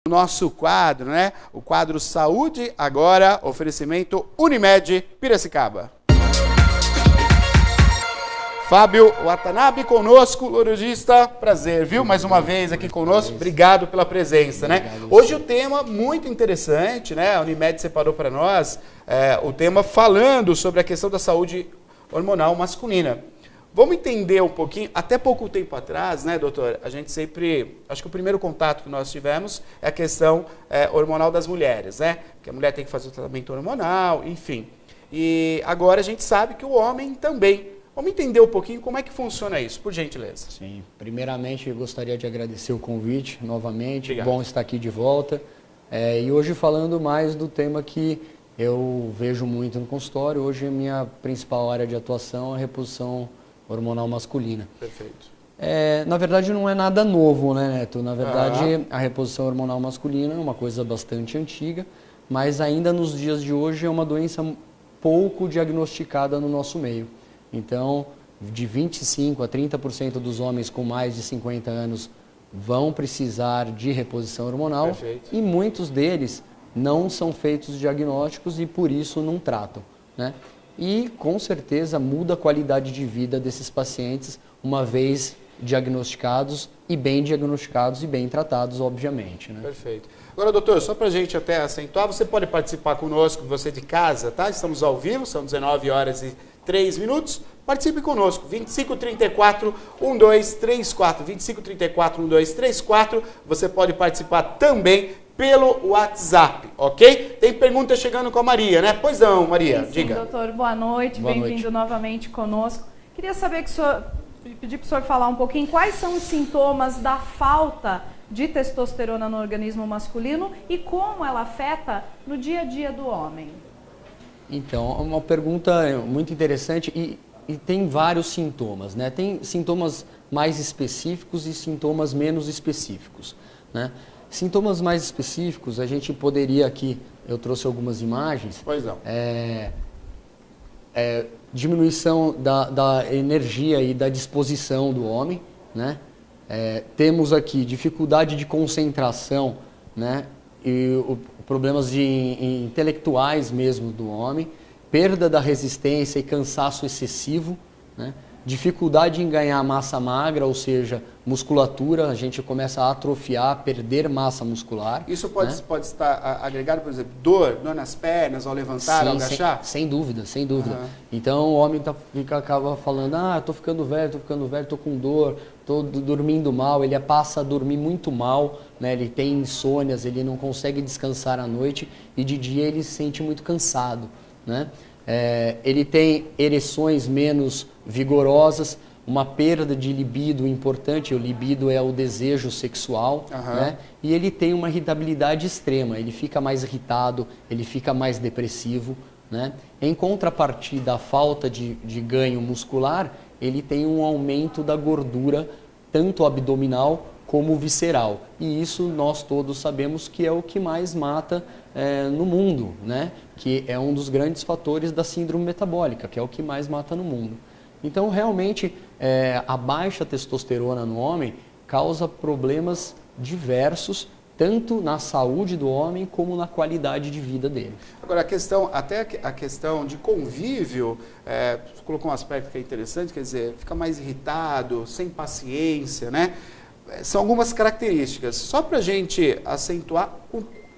Nosso quadro, né? O quadro Saúde Agora, oferecimento Unimed Piracicaba. Fábio Watanabe conosco, urologista, prazer, viu? Mais uma vez aqui conosco, obrigado pela presença, né? Hoje o tema muito interessante, né? A Unimed separou para nós o tema falando sobre a questão da saúde hormonal masculina. Vamos entender um pouquinho, até pouco tempo atrás, né, doutor, a gente sempre, acho que o primeiro contato que nós tivemos é a questão hormonal das mulheres, né? Que a mulher tem que fazer o tratamento hormonal, enfim. E agora a gente sabe que o homem também. Vamos entender um pouquinho como é que funciona isso, por gentileza. Sim, primeiramente eu gostaria de agradecer o convite novamente, Obrigado. Bom estar aqui de volta. E hoje falando mais do tema que eu vejo muito no consultório, hoje a minha principal área de atuação é a reposição hormonal masculina. Perfeito. Na verdade não é nada novo, né, Neto? Na verdade a reposição hormonal masculina é uma coisa bastante antiga, mas ainda nos dias de hoje é uma doença pouco diagnosticada no nosso meio. Então, de 25% a 30% dos homens com mais de 50 anos vão precisar de reposição hormonal. Perfeito. E muitos deles não são feitos diagnósticos e por isso não tratam, né? E com certeza muda a qualidade de vida desses pacientes uma vez diagnosticados e bem tratados, obviamente, né? Perfeito. Agora, doutor, só para a gente até acentuar, você pode participar conosco, você de casa, tá? Estamos ao vivo, são 19 horas e 3 minutos. Participe conosco, 2534-1234, 2534-1234. Você pode participar também pelo WhatsApp, ok? Tem pergunta chegando com a Maria, né? Pois não, Maria, sim, diga. Doutor, boa noite, bem-vindo novamente conosco. Queria saber pedir para o senhor falar um pouquinho quais são os sintomas da falta de testosterona no organismo masculino e como ela afeta no dia a dia do homem. Então, é uma pergunta muito interessante e tem vários sintomas, né? Tem sintomas mais específicos e sintomas menos específicos, né? Sintomas mais específicos, a gente poderia aqui, eu trouxe algumas imagens. Pois não. Diminuição da energia e da disposição do homem, né? Temos aqui dificuldade de concentração, né? E problemas intelectuais mesmo do homem, perda da resistência e cansaço excessivo, né? Dificuldade em ganhar massa magra, ou seja, musculatura, a gente começa a atrofiar, perder massa muscular. Isso pode estar agregado, por exemplo, dor nas pernas, ao levantar, ao agachar? Sem dúvida, sem dúvida. Então o homem acaba falando, estou ficando velho, estou com dor, estou dormindo mal, ele passa a dormir muito mal, né? Ele tem insônias, ele não consegue descansar à noite e de dia ele se sente muito cansado, né? Ele tem ereções menos vigorosas, uma perda de libido importante, o libido é o desejo sexual, né? E ele tem uma irritabilidade extrema, ele fica mais irritado, ele fica mais depressivo, né? Em contrapartida, a falta de ganho muscular, ele tem um aumento da gordura, tanto abdominal como visceral. E isso nós todos sabemos que é o que mais mata no mundo, né? Que é um dos grandes fatores da síndrome metabólica, que é o que mais mata no mundo. Então, realmente, a baixa testosterona no homem causa problemas diversos, tanto na saúde do homem como na qualidade de vida dele. Agora, a questão de convívio, você colocou um aspecto que é interessante, quer dizer, fica mais irritado, sem paciência, né? São algumas características. Só para a gente acentuar,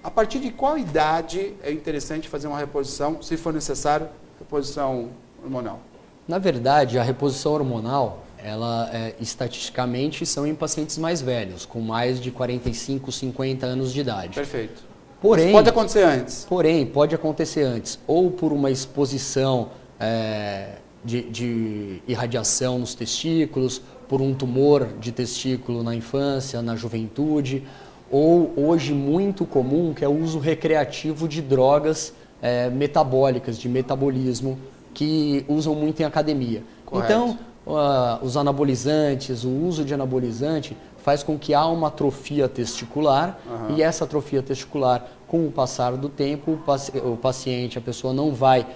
a partir de qual idade é interessante fazer uma reposição, se for necessário, reposição hormonal? Na verdade, a reposição hormonal, ela estatisticamente são em pacientes mais velhos, com mais de 45, 50 anos de idade. Perfeito. Porém, isso pode acontecer antes? Porém, pode acontecer antes, ou por uma exposição de irradiação nos testículos, por um tumor de testículo na infância, na juventude, ou hoje muito comum, que é o uso recreativo de drogas metabólicas, de metabolismo, que usam muito em academia. Correto. Então, os anabolizantes, o uso de anabolizante faz com que há uma atrofia testicular e essa atrofia testicular, com o passar do tempo, o paciente, a pessoa não vai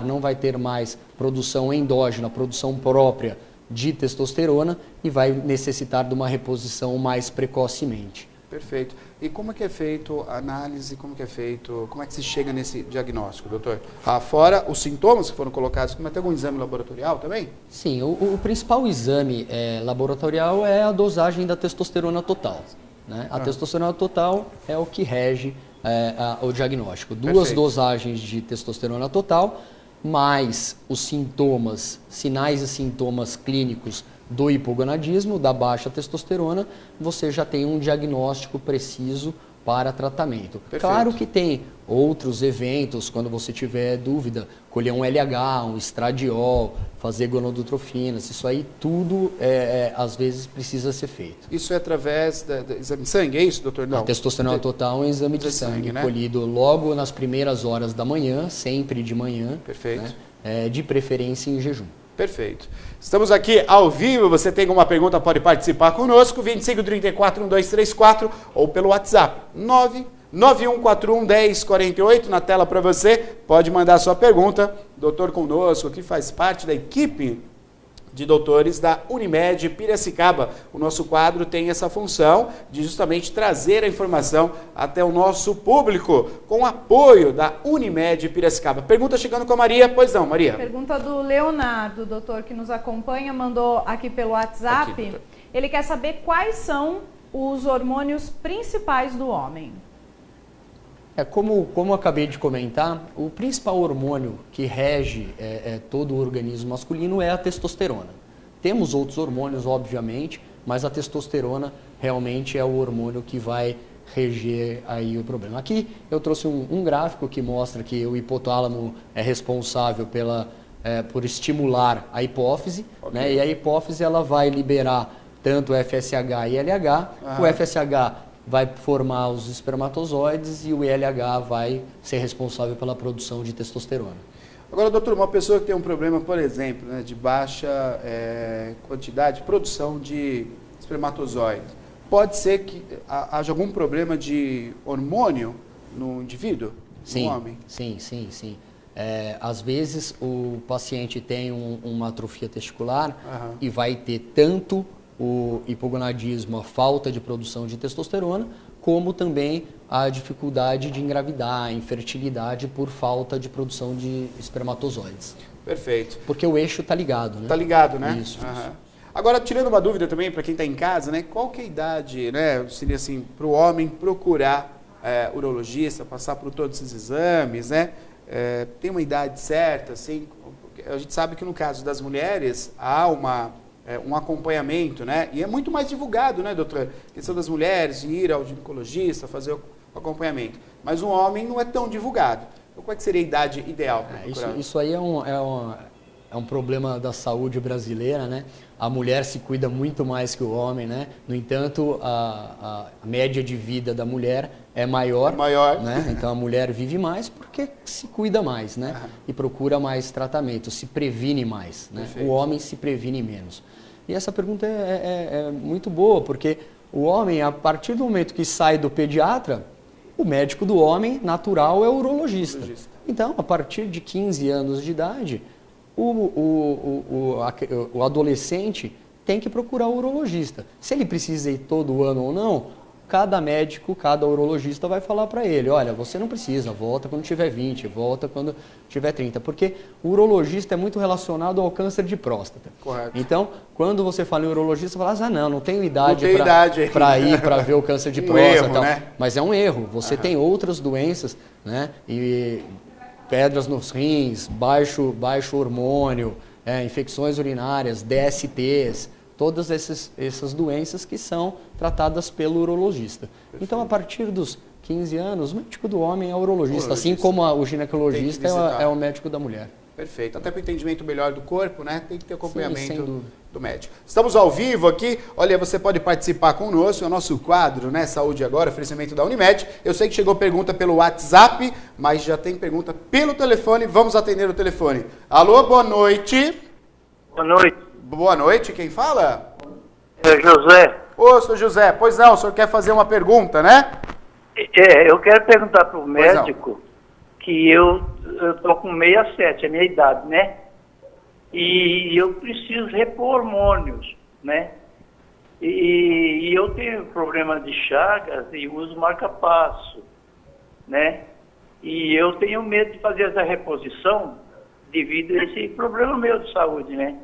não vai ter mais produção endógena, produção própria de testosterona e vai necessitar de uma reposição mais precocemente. Perfeito. E como é que é feito a análise, como é que se chega nesse diagnóstico, doutor? Fora os sintomas que foram colocados, mas tem algum exame laboratorial também? Sim, o principal exame laboratorial é a dosagem da testosterona total. Né? A testosterona total é o que rege o diagnóstico. Duas dosagens de testosterona total, mais os sinais e sintomas clínicos do hipogonadismo, da baixa testosterona, você já tem um diagnóstico preciso para tratamento. Perfeito. Claro que tem outros eventos, quando você tiver dúvida, colher um LH, um estradiol, fazer gonodotrofinas, isso aí tudo às vezes precisa ser feito. Isso é através do exame de sangue, é isso, doutor? Não. A testosterona total é um exame de sangue, né? Colhido logo nas primeiras horas da manhã, sempre de manhã. Perfeito. Né? De preferência em jejum. Perfeito. Estamos aqui ao vivo, você tem alguma pergunta, pode participar conosco, 2534-1234 ou pelo WhatsApp, 991411048, na tela para você, pode mandar sua pergunta. Doutor conosco, que faz parte da equipe de doutores da Unimed Piracicaba. O nosso quadro tem essa função de justamente trazer a informação até o nosso público, com apoio da Unimed Piracicaba. Pergunta chegando com a Maria. Pois não, Maria. Pergunta do Leonardo, doutor, que nos acompanha, mandou aqui pelo WhatsApp. Aqui, ele quer saber quais são os hormônios principais do homem. Como eu acabei de comentar, o principal hormônio que rege todo o organismo masculino é a testosterona. Temos outros hormônios, obviamente, mas a testosterona realmente é o hormônio que vai reger aí o problema. Aqui eu trouxe um gráfico que mostra que o hipotálamo é responsável por estimular a hipófise, né? E a hipófise ela vai liberar tanto o FSH e LH. O FSH vai formar os espermatozoides e o LH vai ser responsável pela produção de testosterona. Agora, doutor, uma pessoa que tem um problema, por exemplo, né, de baixa quantidade, produção de espermatozoides, pode ser que haja algum problema de hormônio no indivíduo, no homem? Sim. Às vezes o paciente tem uma atrofia testicular e vai ter tanto o hipogonadismo, a falta de produção de testosterona, como também a dificuldade de engravidar, a infertilidade por falta de produção de espermatozoides. Perfeito. Porque o eixo está ligado, né? Está ligado, né? Isso. Agora, tirando uma dúvida também para quem está em casa, né? Qual que é a idade, né? Seria assim, para o homem procurar urologista, passar por todos esses exames, né? Tem uma idade certa, assim? A gente sabe que no caso das mulheres há um acompanhamento, né? E é muito mais divulgado, né, doutor? A questão das mulheres, de ir ao ginecologista, fazer o acompanhamento. Mas o homem não é tão divulgado. Então, qual é que seria a idade ideal para procurar? Isso aí é um problema da saúde brasileira, né? A mulher se cuida muito mais que o homem, né? No entanto, a média de vida da mulher é maior. Né? Então, a mulher vive mais porque se cuida mais, né? E procura mais tratamento, se previne mais, né? O homem se previne menos. E essa pergunta é muito boa, porque o homem, a partir do momento que sai do pediatra, o médico do homem natural é o urologista. Então, a partir de 15 anos de idade, o adolescente tem que procurar o urologista. Se ele precisa ir todo ano ou não, cada médico, cada urologista vai falar para ele, olha, você não precisa, volta quando tiver 20, volta quando tiver 30, porque o urologista é muito relacionado ao câncer de próstata. Correto. Então, quando você fala em urologista, você fala, não tenho idade para ir para ver o câncer de próstata. Erro, né? Mas é um erro, você tem outras doenças, né? E pedras nos rins, baixo hormônio, infecções urinárias, DSTs, todas essas doenças que são tratadas pelo urologista. Perfeito. Então, a partir dos 15 anos, o médico do homem é o urologista, assim como o ginecologista é o médico da mulher. Perfeito. Até para o entendimento melhor do corpo, né? Tem que ter acompanhamento do médico. Estamos ao vivo aqui. Olha, você pode participar conosco. É o nosso quadro, né? Saúde Agora, oferecimento da Unimed. Eu sei que chegou pergunta pelo WhatsApp, mas já tem pergunta pelo telefone. Vamos atender o telefone. Alô, boa noite. Boa noite. Boa noite, quem fala? É José. Ô, sou José. Pois não, o senhor quer fazer uma pergunta, né? Eu quero perguntar para o médico que eu estou com 67, a minha idade, né? E eu preciso repor hormônios, né? E eu tenho problema de chagas e uso marca-passo, né? E eu tenho medo de fazer essa reposição devido a esse problema meu de saúde, né?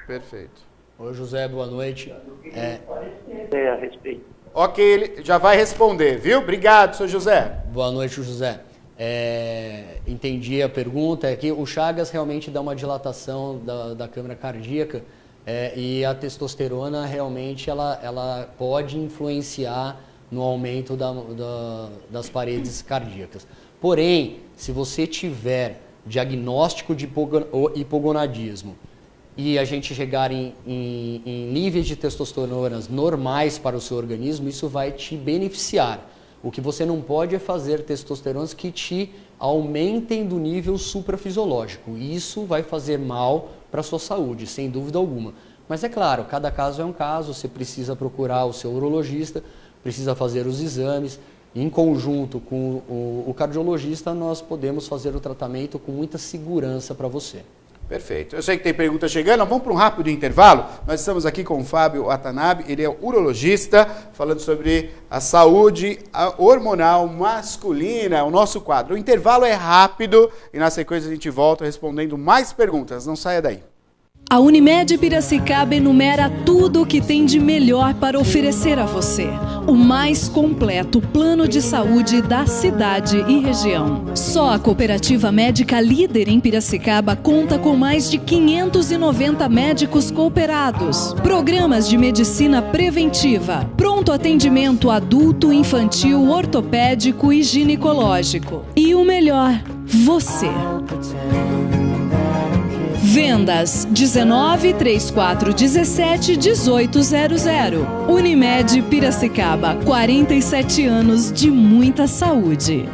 Perfeito. Oi, José, boa noite. A respeito. Ok, ele já vai responder, viu? Obrigado, seu José. Boa noite, José. Entendi a pergunta. É que o Chagas realmente dá uma dilatação da câmara cardíaca e a testosterona realmente ela pode influenciar no aumento das paredes cardíacas. Porém, se você tiver diagnóstico de hipogonadismo e a gente chegar em níveis de testosteronas normais para o seu organismo, isso vai te beneficiar. O que você não pode é fazer testosteronas que te aumentem do nível suprafisiológico. Isso vai fazer mal para a sua saúde, sem dúvida alguma. Mas é claro, cada caso é um caso, você precisa procurar o seu urologista, precisa fazer os exames. Em conjunto com o cardiologista, nós podemos fazer o tratamento com muita segurança para você. Perfeito. Eu sei que tem pergunta chegando, vamos para um rápido intervalo. Nós estamos aqui com o Fábio Watanabe, ele é urologista, falando sobre a saúde hormonal masculina, o nosso quadro. O intervalo é rápido e na sequência a gente volta respondendo mais perguntas. Não saia daí. A Unimed Piracicaba enumera tudo o que tem de melhor para oferecer a você. O mais completo plano de saúde da cidade e região. Só a cooperativa médica líder em Piracicaba conta com mais de 590 médicos cooperados. Programas de medicina preventiva. Pronto atendimento adulto, infantil, ortopédico e ginecológico. E o melhor, você. Vendas 19 34 17 1800. Unimed Piracicaba, 47 anos de muita saúde.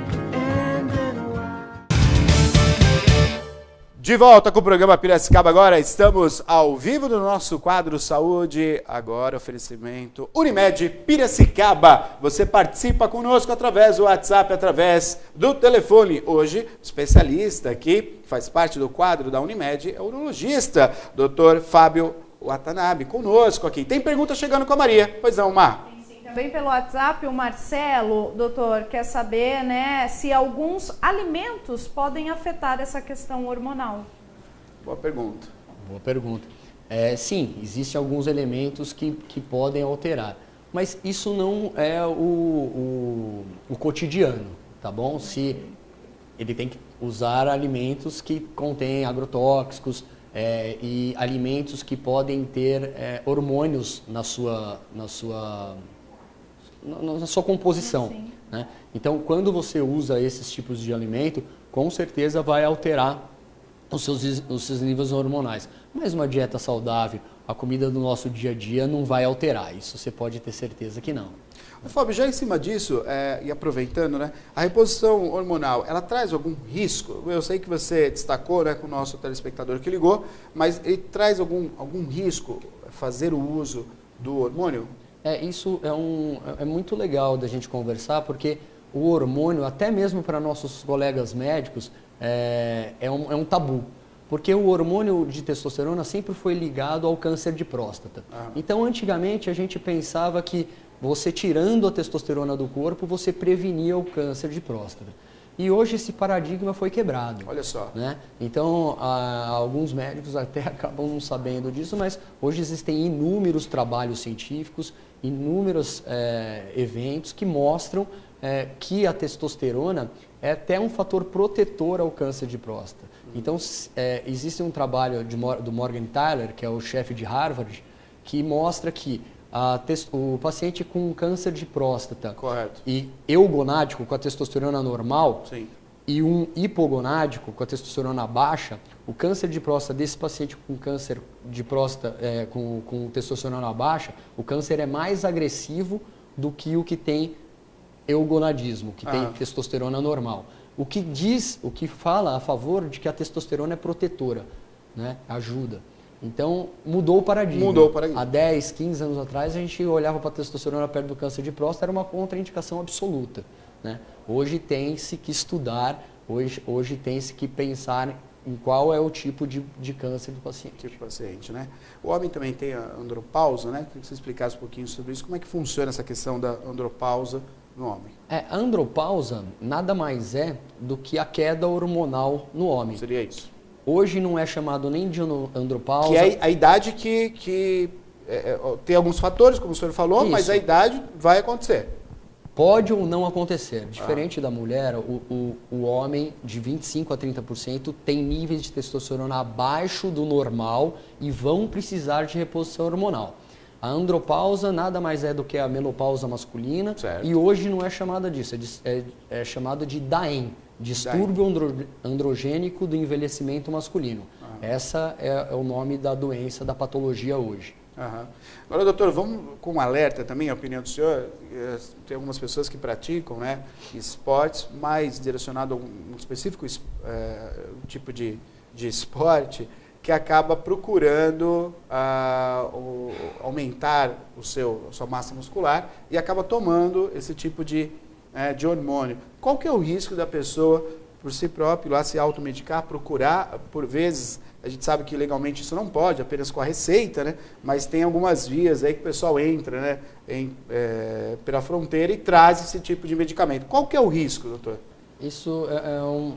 De volta com o programa Piracicaba agora, estamos ao vivo no nosso quadro Saúde, agora oferecimento Unimed Piracicaba. Você participa conosco através do WhatsApp, através do telefone. Hoje, especialista aqui, faz parte do quadro da Unimed, é o urologista, Dr. Fábio Watanabe, conosco aqui. Tem pergunta chegando com a Maria, pois não, Mar? Também pelo WhatsApp, o Marcelo, doutor, quer saber, né, se alguns alimentos podem afetar essa questão hormonal. Boa pergunta. Boa pergunta. Sim, existem alguns elementos que podem alterar, mas isso não é o cotidiano, tá bom? Se ele tem que usar alimentos que contêm agrotóxicos e alimentos que podem ter hormônios na sua composição. Né? Então, quando você usa esses tipos de alimento, com certeza vai alterar os seus níveis hormonais. Mas uma dieta saudável, a comida do nosso dia a dia não vai alterar. Isso você pode ter certeza que não. Fábio, já em cima disso, e aproveitando, né, a reposição hormonal, ela traz algum risco? Eu sei que você destacou, né, com o nosso telespectador que ligou, mas ele traz algum risco fazer o uso do hormônio? Isso é muito legal da gente conversar, porque o hormônio, até mesmo para nossos colegas médicos, é um tabu. Porque o hormônio de testosterona sempre foi ligado ao câncer de próstata. Então, antigamente, a gente pensava que você tirando a testosterona do corpo, você prevenia o câncer de próstata. E hoje esse paradigma foi quebrado. Olha só. Né? Então, alguns médicos até acabam não sabendo disso, mas hoje existem inúmeros trabalhos científicos, inúmeros eventos que mostram que a testosterona é até um fator protetor ao câncer de próstata. Então, existe um trabalho do Morgan Tyler, que é o chefe de Harvard, que mostra que o paciente com câncer de próstata e eugonádico, com a testosterona normal, sim, e um hipogonádico, com a testosterona baixa, o câncer de próstata desse paciente com câncer de próstata com testosterona baixa, o câncer é mais agressivo do que o que tem eugonadismo, que tem testosterona normal. O que fala a favor de que a testosterona é protetora, né? Ajuda. Então, mudou o paradigma. Há 10, 15 anos atrás, a gente olhava para a testosterona perto do câncer de próstata, era uma contraindicação absoluta. Né? Hoje tem-se que estudar, hoje tem-se que pensar em qual é o tipo de câncer do paciente. Tipo paciente, né? O homem também tem a andropausa, né? Queria que você explicasse um pouquinho sobre isso. Como é que funciona essa questão da andropausa no homem? A andropausa nada mais é do que a queda hormonal no homem. Seria isso? Hoje não é chamado nem de andropausa. Que é a idade que tem alguns fatores, como o senhor falou, isso. Mas a idade vai acontecer. Pode ou não acontecer. Diferente da mulher, o homem de 25% a 30% tem níveis de testosterona abaixo do normal e vão precisar de reposição hormonal. A andropausa nada mais é do que a menopausa masculina, certo. E hoje não é chamada disso, é chamada de DAEM, distúrbio androgênico do envelhecimento masculino. Essa é o nome da doença, da patologia hoje. Agora, doutor, vamos com um alerta também, a opinião do senhor. Tem algumas pessoas que praticam, né, esportes mais direcionado a um específico tipo de esporte, que acaba procurando aumentar a sua massa muscular e acaba tomando esse tipo de hormônio. Qual que é o risco da pessoa, por si próprio, lá se automedicar, procurar, por vezes, a gente sabe que legalmente isso não pode, apenas com a receita, né? Mas tem algumas vias aí que o pessoal entra, né, pela fronteira e traz esse tipo de medicamento. Qual que é o risco, doutor? Isso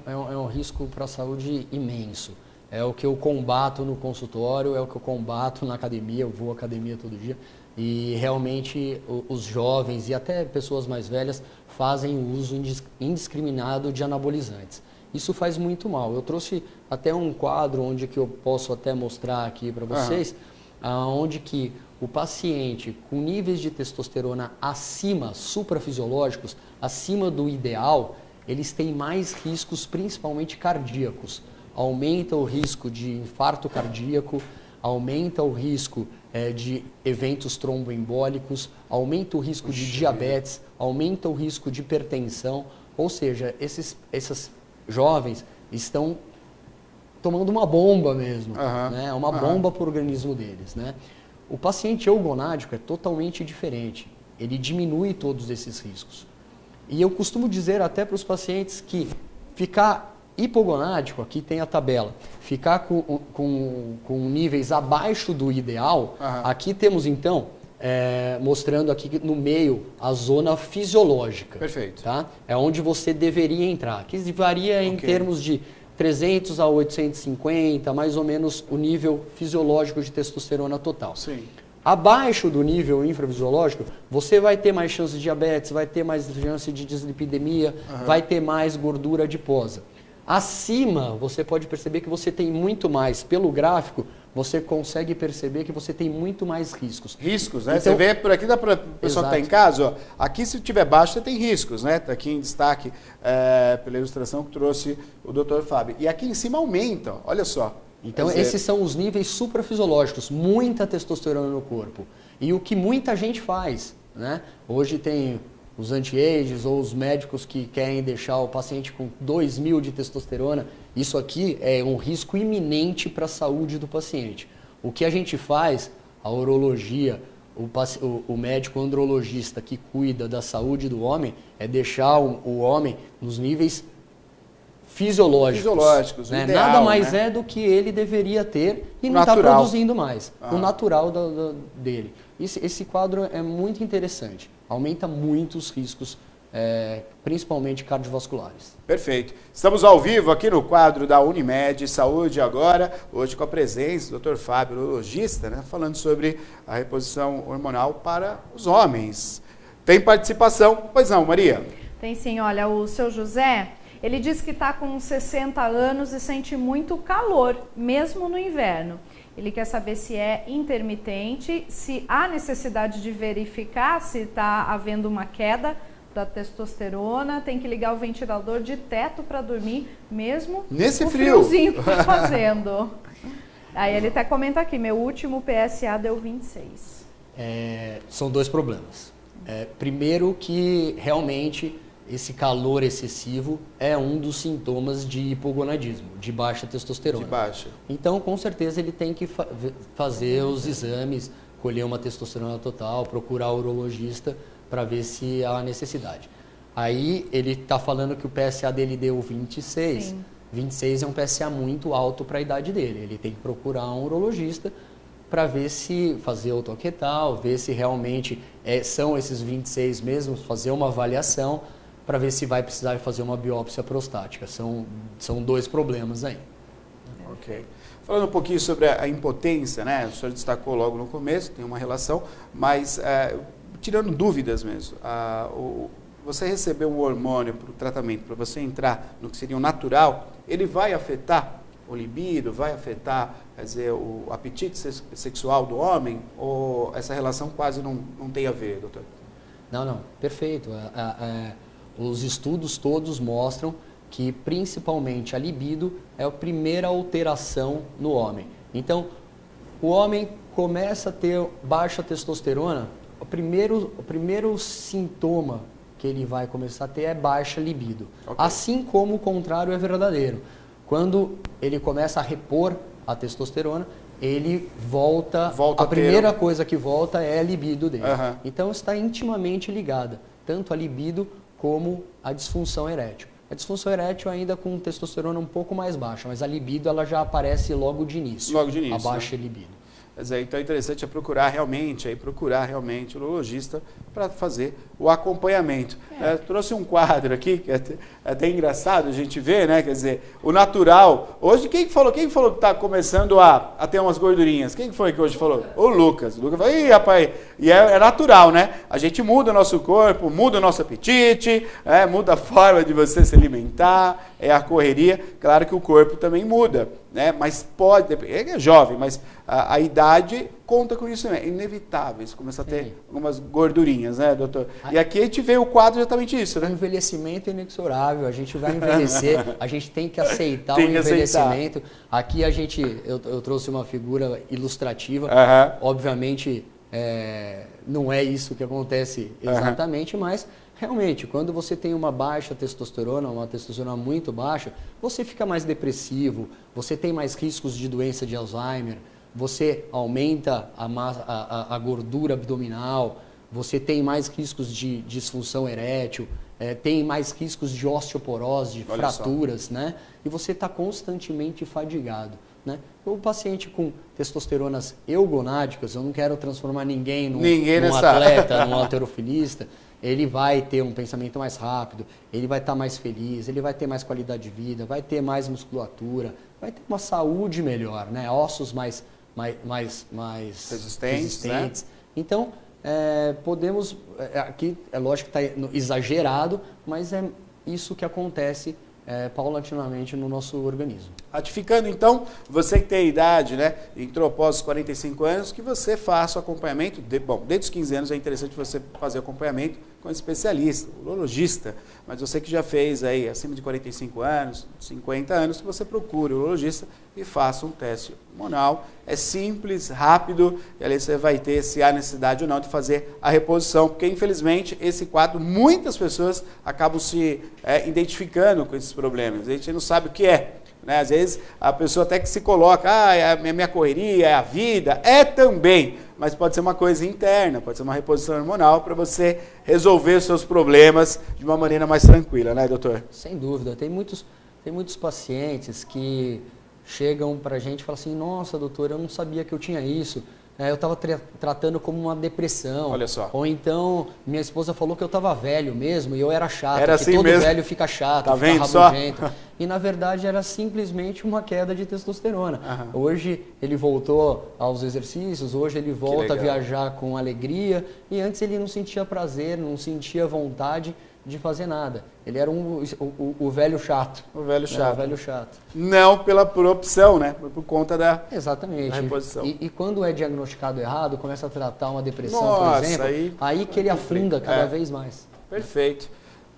é um risco para a saúde imenso. É o que eu combato no consultório, é o que eu combato na academia, eu vou à academia todo dia. E realmente os jovens e até pessoas mais velhas fazem o uso indiscriminado de anabolizantes. Isso faz muito mal. Eu trouxe até um quadro onde que eu posso até mostrar aqui para vocês, onde que o paciente com níveis de testosterona acima, suprafisiológicos, acima do ideal, eles têm mais riscos, principalmente cardíacos. Aumenta o risco de infarto cardíaco, aumenta o risco de eventos tromboembólicos, aumenta o risco de diabetes, aumenta o risco de hipertensão. Ou seja, esses jovens estão tomando uma bomba mesmo, né? Uma bomba para o organismo deles, né? O paciente eugonádico é totalmente diferente. Ele diminui todos esses riscos. E eu costumo dizer até para os pacientes que ficar hipogonádico, aqui tem a tabela, ficar com níveis abaixo do ideal, aqui temos então, mostrando aqui no meio a zona fisiológica. Perfeito. Tá? É onde você deveria entrar. Aqui varia em termos de 300 a 850, mais ou menos o nível fisiológico de testosterona total. Sim. Abaixo do nível infrafisiológico, você vai ter mais chance de diabetes, vai ter mais chance de dislipidemia, vai ter mais gordura adiposa. Acima, você pode perceber que você tem muito mais, pelo gráfico, você consegue perceber que você tem muito mais riscos. Riscos, né? Então, você vê por aqui, dá para o pessoal que está em casa, ó, aqui se tiver baixo você tem riscos, né? Está aqui em destaque pela ilustração que trouxe o Dr. Fábio. E aqui em cima aumenta, olha só. Então esses são os níveis suprafisiológicos, muita testosterona no corpo. E o que muita gente faz, né? Hoje tem os anti-ages ou os médicos que querem deixar o paciente com 2.000 de testosterona, isso aqui é um risco iminente para a saúde do paciente. O que a gente faz, a urologia, o médico andrologista que cuida da saúde do homem, é deixar o homem nos níveis fisiológicos, né? Ideal, nada mais né? É do que ele deveria ter e não está produzindo mais. O natural dele. Esse quadro é muito interessante. Aumenta muito os riscos, principalmente cardiovasculares. Perfeito. Estamos ao vivo aqui no quadro da Unimed Saúde Agora, hoje com a presença do Dr. Fábio, urologista, né, falando sobre a reposição hormonal para os homens. Tem participação? Pois não, Maria? Tem sim. Olha, o seu José, ele diz que está com 60 anos e sente muito calor, mesmo no inverno. Ele quer saber se é intermitente, se há necessidade de verificar se está havendo uma queda da testosterona, tem que ligar o ventilador de teto para dormir, mesmo nesse o frio. friozinho que está fazendo. Aí ele até comenta aqui, meu último PSA deu 26. São dois problemas. Primeiro que realmente esse calor excessivo é um dos sintomas de hipogonadismo, de baixa testosterona. De baixa. Então, com certeza, ele tem que fazer os exames, colher uma testosterona total, procurar o urologista para ver se há necessidade. Aí, ele está falando que o PSA dele deu 26. Sim. 26 é um PSA muito alto para a idade dele. Ele tem que procurar um urologista para ver se fazer o toque retal, ver se realmente são esses 26 mesmo, fazer uma avaliação para ver se vai precisar fazer uma biópsia prostática. São 2 problemas aí. Ok. Falando um pouquinho sobre a impotência, né? O senhor destacou logo no começo, tem uma relação, mas tirando dúvidas mesmo, você receber um hormônio para o tratamento, para você entrar no que seria o natural, ele vai afetar o libido, vai afetar, quer dizer, o apetite sexual do homem, ou essa relação quase não tem a ver, doutor? Não, perfeito. Os estudos todos mostram que principalmente a libido é a primeira alteração no homem. Então, o homem começa a ter baixa testosterona, o primeiro sintoma que ele vai começar a ter é baixa libido. Okay. Assim como o contrário é verdadeiro. Quando ele começa a repor a testosterona, ele volta a primeira coisa que volta é a libido dele. Uhum. Então está intimamente ligada, tanto a libido como a disfunção erétil. A disfunção erétil ainda com testosterona um pouco mais baixa, mas a libido ela já aparece logo de início. Logo de início. A baixa libido. Então é interessante procurar realmente o urologista para fazer o acompanhamento. Trouxe um quadro aqui que é até engraçado a gente ver, né? Quer dizer, o natural. Hoje quem falou que está começando a ter umas gordurinhas? Quem foi que hoje falou? O Lucas. O Lucas falou, ih, rapaz, e é natural, né? A gente muda o nosso corpo, muda o nosso apetite, muda a forma de você se alimentar, é a correria. Claro que o corpo também muda, né? Mas pode, é jovem, mas a idade conta com isso, é inevitável, você começa a ter algumas gordurinhas, né, doutor? E aqui a gente vê o quadro exatamente isso, né? O envelhecimento é inexorável, a gente vai envelhecer, a gente tem que aceitar o envelhecimento. Aqui eu trouxe uma figura ilustrativa, obviamente não é isso que acontece exatamente, mas realmente, quando você tem uma baixa testosterona, uma testosterona muito baixa, você fica mais depressivo, você tem mais riscos de doença de Alzheimer, você aumenta a gordura abdominal, você tem mais riscos de disfunção erétil, tem mais riscos de osteoporose, de fraturas, né? E você está constantemente fadigado, né? O paciente com testosteronas eugonádicas, eu não quero transformar ninguém num atleta, num halterofilista, ele vai ter um pensamento mais rápido, ele vai estar mais feliz, ele vai ter mais qualidade de vida, vai ter mais musculatura, vai ter uma saúde melhor, né? Ossos mais resistentes. Né? Então, podemos, aqui é lógico que está exagerado, mas é isso que acontece paulatinamente no nosso organismo. Ratificando então, você que tem a idade, né, entrou após os 45 anos, que você faça o acompanhamento, desde os 15 anos é interessante você fazer o acompanhamento com um especialista, urologista, mas você que já fez aí acima de 45 anos, 50 anos, que você procure o urologista e faça um teste hormonal. É simples, rápido, e ali você vai ter se há necessidade ou não de fazer a reposição, porque infelizmente esse quadro, muitas pessoas acabam se identificando com esses problemas, a gente não sabe o que é. Né? Às vezes a pessoa até que se coloca, é a minha correria, é a vida, também, mas pode ser uma coisa interna, pode ser uma reposição hormonal para você resolver os seus problemas de uma maneira mais tranquila, né, doutor? Sem dúvida, tem muitos pacientes que chegam para a gente e falam assim, nossa, doutor, eu não sabia que eu tinha isso. Eu estava tratando como uma depressão. Olha só. Ou então, minha esposa falou que eu estava velho mesmo e eu era chato. Era assim todo mesmo? Velho fica chato, fica rabugento. E na verdade era simplesmente uma queda de testosterona. Hoje ele voltou aos exercícios, hoje ele volta a viajar com alegria. E antes ele não sentia prazer, não sentia vontade de fazer nada. Ele era o velho chato. O velho chato. O velho chato. Não por opção, né? Por conta da reposição. E quando é diagnosticado errado, começa a tratar uma depressão, por exemplo, aí que ele afunda cada vez mais. Perfeito.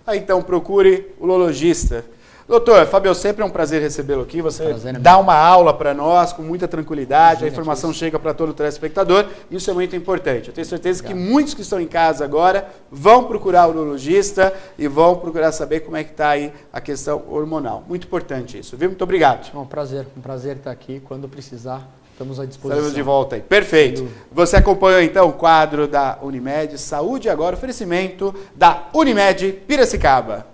Aí então procure o urologista. Doutor, Fábio, sempre é um prazer recebê-lo aqui. Você dá uma aula para nós com muita tranquilidade, a informação chega para todo o telespectador. Isso é muito importante. Eu tenho certeza que muitos que estão em casa agora vão procurar o urologista e vão procurar saber como é que está aí a questão hormonal. Muito importante isso, viu? Muito obrigado. Um prazer estar aqui. Quando precisar, estamos à disposição. Estamos de volta aí. Perfeito. Você acompanhou então o quadro da Unimed Saúde Agora, oferecimento da Unimed Piracicaba.